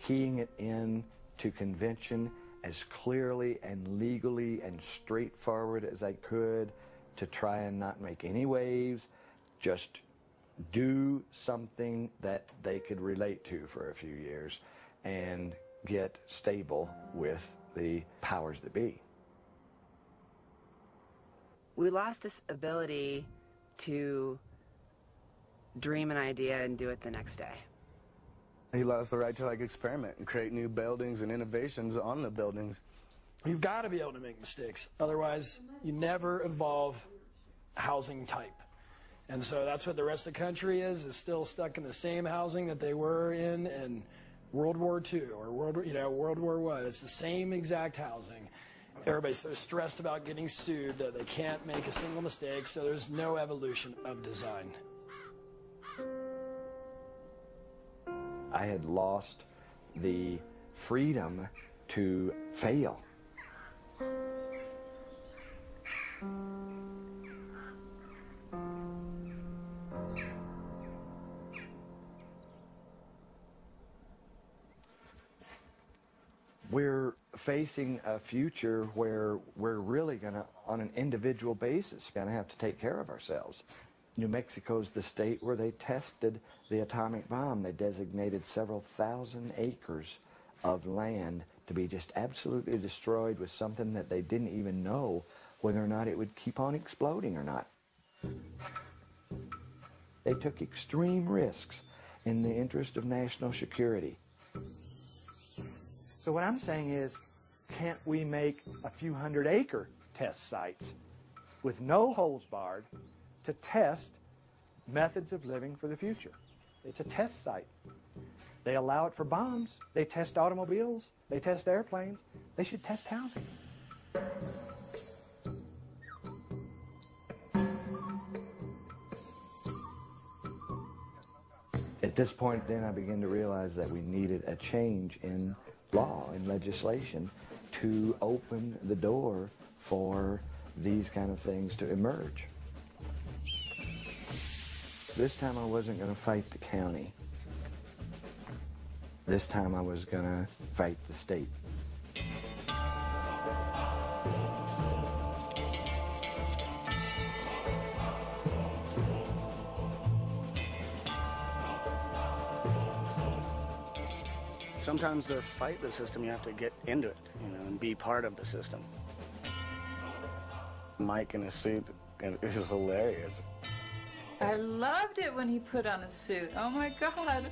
keying it in to convention as clearly and legally and straightforward as I could to try and not make any waves, just do something that they could relate to for a few years and get stable with the powers that be. We lost this ability to dream an idea and do it the next day. He lost the right to experiment and create new buildings and innovations on the buildings. You've got to be able to make mistakes. Otherwise, you never evolve housing type. And so that's what the rest of the country is still stuck in the same housing that they were in World War II or World War I. It's the same exact housing. Everybody's so stressed about getting sued that they can't make a single mistake, so there's no evolution of design. I had lost the freedom to fail. We're facing a future where we're really going to, on an individual basis, going to have to take care of ourselves. New Mexico's the state where they tested the atomic bomb. They designated several thousand acres of land to be just absolutely destroyed with something that they didn't even know whether or not it would keep on exploding or not. They took extreme risks in the interest of national security. So what I'm saying is, can't we make a few hundred-acre test sites with no holes barred to test methods of living for the future? It's a test site. They allow it for bombs. They test automobiles. They test airplanes. They should test housing. At this point, then, I began to realize that we needed a change in law and legislation to open the door for these kind of things to emerge. This time I wasn't going to fight the county. This time I was going to fight the state. Sometimes to fight the system, you have to get into it, and be part of the system. Mike in a suit is hilarious. I loved it when he put on a suit. Oh my God.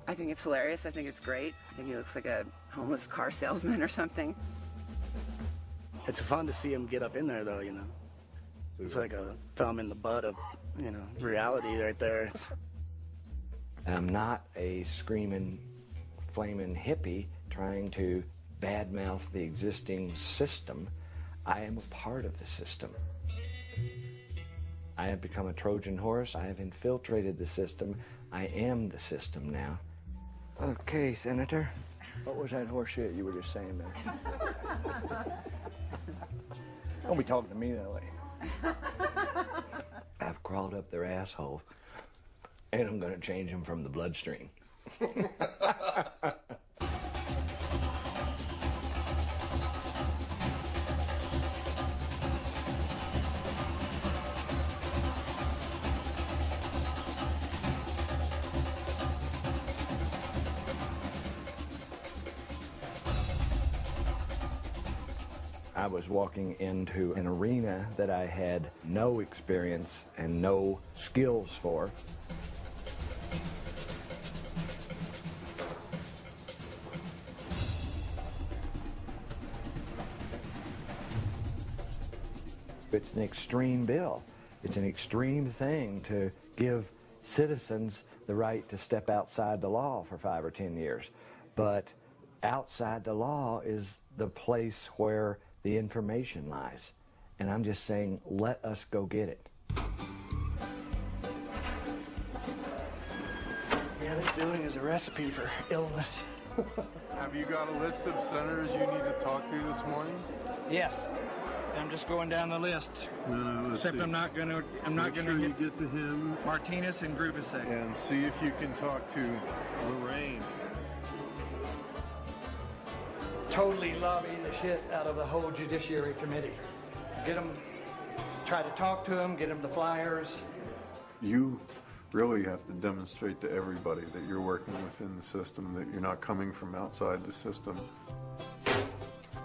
I think it's hilarious. I think it's great. I think he looks like a homeless car salesman or something. It's fun to see him get up in there, though, It's like a thumb in the butt of, reality right there. I'm not a screaming, flaming hippie trying to badmouth the existing system. I am a part of the system. I have become a Trojan horse. I have infiltrated the system. I am the system now. Okay, Senator. What was that horse shit you were just saying there? Don't be talking to me that way. I've crawled up their asshole, and I'm going to change them from the bloodstream. I was walking into an arena that I had no experience and no skills for. It's an extreme bill. It's an extreme thing to give citizens the right to step outside the law for 5 or 10 years. But outside the law is the place where the information lies. And I'm just saying, let us go get it. Yeah, this building is a recipe for illness. Have you got a list of senators you need to talk to this morning? Yes. I'm just going down the list. No, let's Except see. I'm not going to Make sure you get to him Martinez and Grubasek. and see if you can talk to Lorraine. Totally lobby the shit out of the whole Judiciary Committee. Get them, try to talk to them, get them the flyers. You really have to demonstrate to everybody that you're working within the system, that you're not coming from outside the system.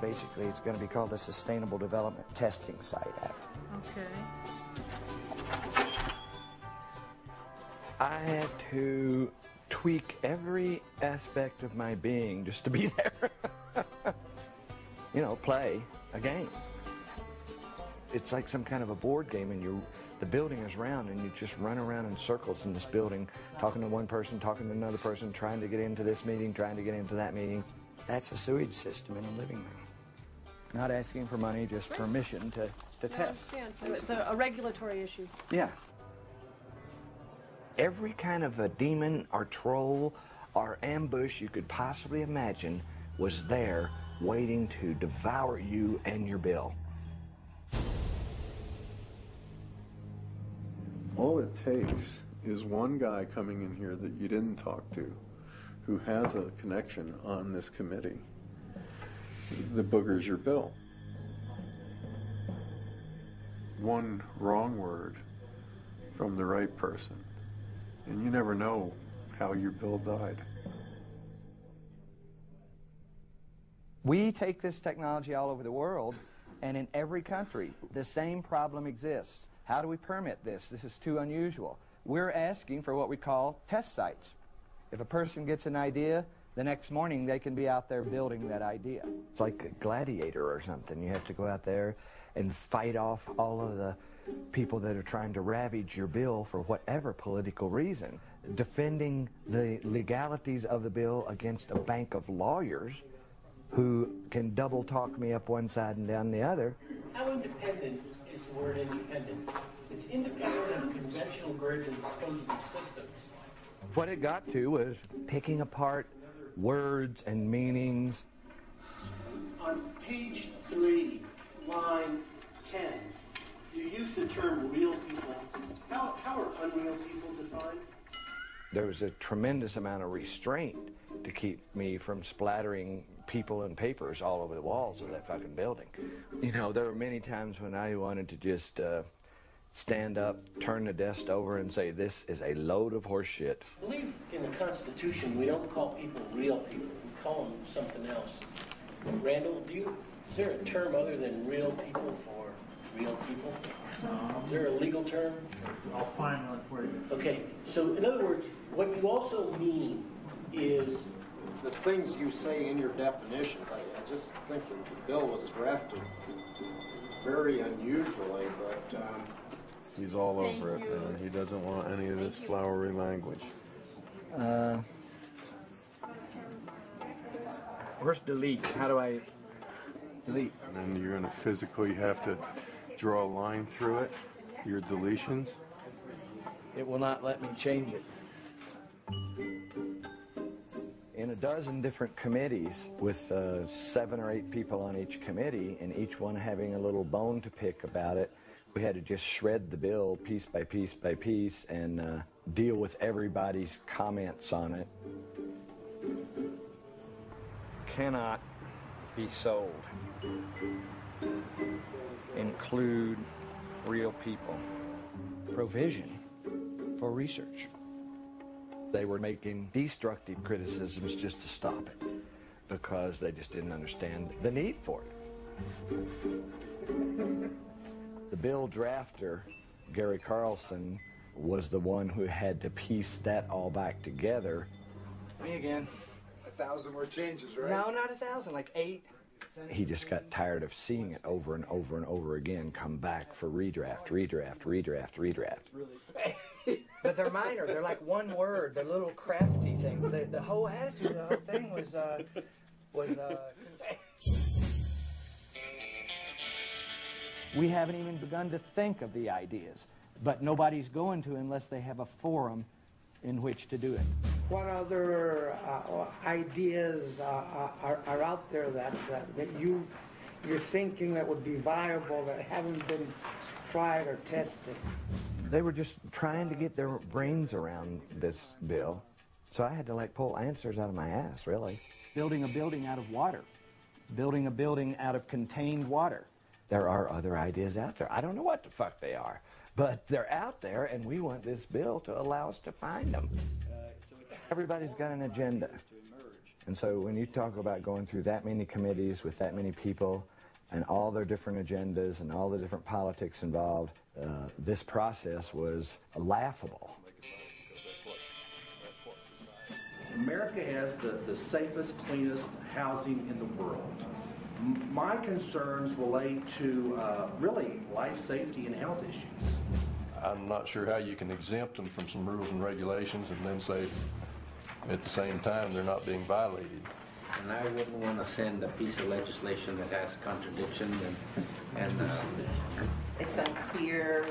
Basically, it's going to be called the Sustainable Development Testing Site Act. Okay. I had to tweak every aspect of my being just to be there. You know, play a game. It's like some kind of a board game, and the building is round, and you just run around in circles in this building, talking to one person, talking to another person, trying to get into this meeting, trying to get into that meeting. That's a sewage system in a living room. Not asking for money, just permission to test. I understand. It's a regulatory issue. Yeah. Every kind of a demon or troll or ambush you could possibly imagine was there waiting to devour you and your bill. All it takes is one guy coming in here that you didn't talk to, who has a connection on this committee, that boogers your bill. One wrong word from the right person, and you never know how your bill died. We take this technology all over the world, and in every country, the same problem exists. How do we permit this? This is too unusual. We're asking for what we call test sites. If a person gets an idea, the next morning they can be out there building that idea. It's like a gladiator or something. You have to go out there and fight off all of the people that are trying to ravage your bill for whatever political reason. Defending the legalities of the bill against a bank of lawyers who can double talk me up one side and down the other. How independent is the word independent? It's independent of conventional grids and disposal systems. What it got to was picking apart words and meanings. On page 3, line 10, you use the term real people. How are unreal people defined? There was a tremendous amount of restraint to keep me from splattering people and papers all over the walls of that fucking building. You know, there were many times when I wanted to just stand up, turn the desk over, and say, this is a load of horse shit. I believe in the Constitution we don't call people real people. We call them something else. Randall, is there a term other than real people for real people? Is there a legal term? I'll find one for you. Okay, so in other words, what you also mean is the things you say in your definitions. I just think that the bill was drafted very unusually, but He's all over it, man. He doesn't want any of this flowery language. Where's delete? How do I delete? And then you're going to physically have to draw a line through it, your deletions. It will not let me change it. In a dozen different committees with 7 or 8 people on each committee, and each one having a little bone to pick about it, we had to just shred the bill piece by piece by piece and deal with everybody's comments on it. Cannot be sold. Include real people. Provision for research. They were making destructive criticisms just to stop it because they just didn't understand the need for it. The bill drafter, Gary Carlson, was the one who had to piece that all back together. Me again. 1,000 more changes, right? No, not 1,000, like 8. He just got tired of seeing it over and over and over again come back for redraft, redraft, redraft, redraft. But they're minor. They're like one word. They're little crafty things. The whole attitude of the whole thing was we haven't even begun to think of the ideas, but nobody's going to unless they have a forum in which to do it. What other ideas are out there that you're thinking that would be viable that haven't been tried or tested? They were just trying to get their brains around this bill, so I had to like pull answers out of my ass, really. Building a building out of water. Building a building out of contained water. There are other ideas out there. I don't know what the fuck they are, but they're out there, and we want this bill to allow us to find them. Everybody's got an agenda. And so when you talk about going through that many committees with that many people and all their different agendas and all the different politics involved, this process was laughable. America has the safest, cleanest housing in the world. My concerns relate to really life safety and health issues. I'm not sure how you can exempt them from some rules and regulations and then say at the same time they're not being violated. And I wouldn't want to send a piece of legislation that has contradictions and it's unclear,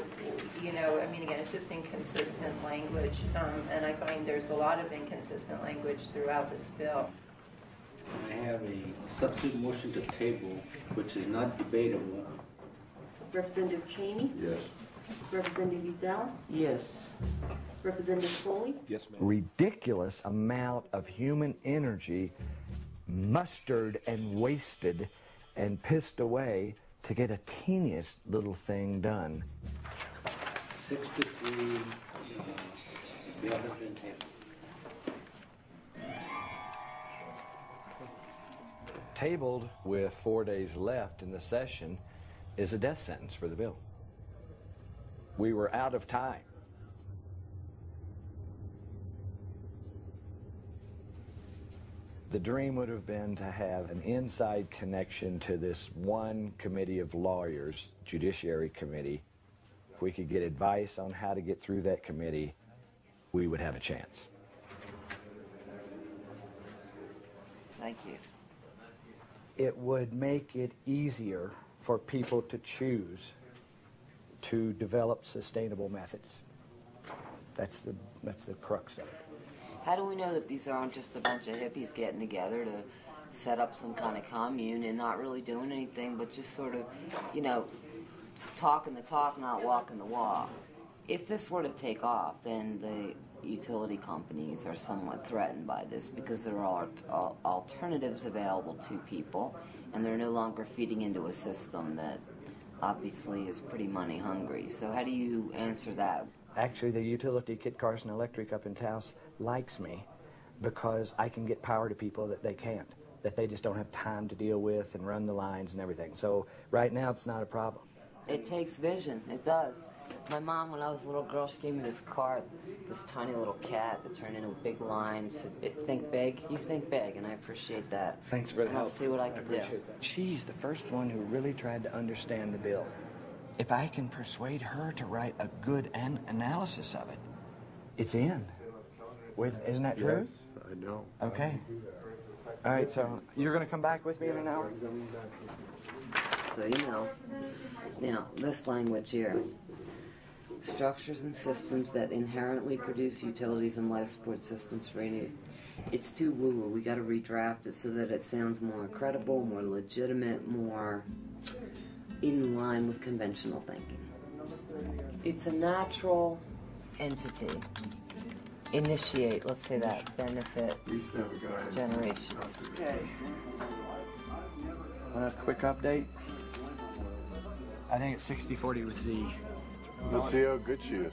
you know, I mean, again, it's just inconsistent language, and I find there's a lot of inconsistent language throughout this bill. I have a substitute motion to table, which is not debatable. Representative Cheney? Yes. Representative Ezell? Yes. Representative Foley? Yes, ma'am. Ridiculous amount of human energy mustered and wasted and pissed away to get a teeniest little thing done. 6 to 3, the other been tabled. Tabled with 4 days left in the session is a death sentence for the bill. We were out of time. The dream would have been to have an inside connection to this one committee of lawyers, Judiciary Committee. If we could get advice on how to get through that committee, we would have a chance. Thank you. It would make it easier for people to choose to develop sustainable methods. That's the crux of it. How do we know that these aren't just a bunch of hippies getting together to set up some kind of commune and not really doing anything but just sort of, you know, talking the talk, not walking the walk? If this were to take off, then the utility companies are somewhat threatened by this because there are alternatives available to people, and they're no longer feeding into a system that obviously is pretty money hungry. So how do you answer that? Actually, the utility, Kit Carson Electric up in Taos, likes me because I can get power to people that they can't, that they just don't have time to deal with and run the lines and everything. So right now, it's not a problem. It takes vision. It does. My mom, when I was a little girl, she gave me this card, this tiny little cat that turned into a big line. Said, "Think big." You think big, and I appreciate that. Thanks for the help. I'll see what I can do. She's the first one who really tried to understand the bill. If I can persuade her to write a good analysis of it, it's in. Isn't that true? Yes, I know. Okay. All right, so you're going to come back with me in an hour? So, now, this language here. Structures and systems that inherently produce utilities and life support systems for any... It's too woo-woo. We got to redraft it so that it sounds more credible, more legitimate, more in line with conventional thinking. It's a natural entity. Initiate, let's say that, benefit generations. Okay. A quick update. I think it's 60-40 with Z. Let's see how good she is.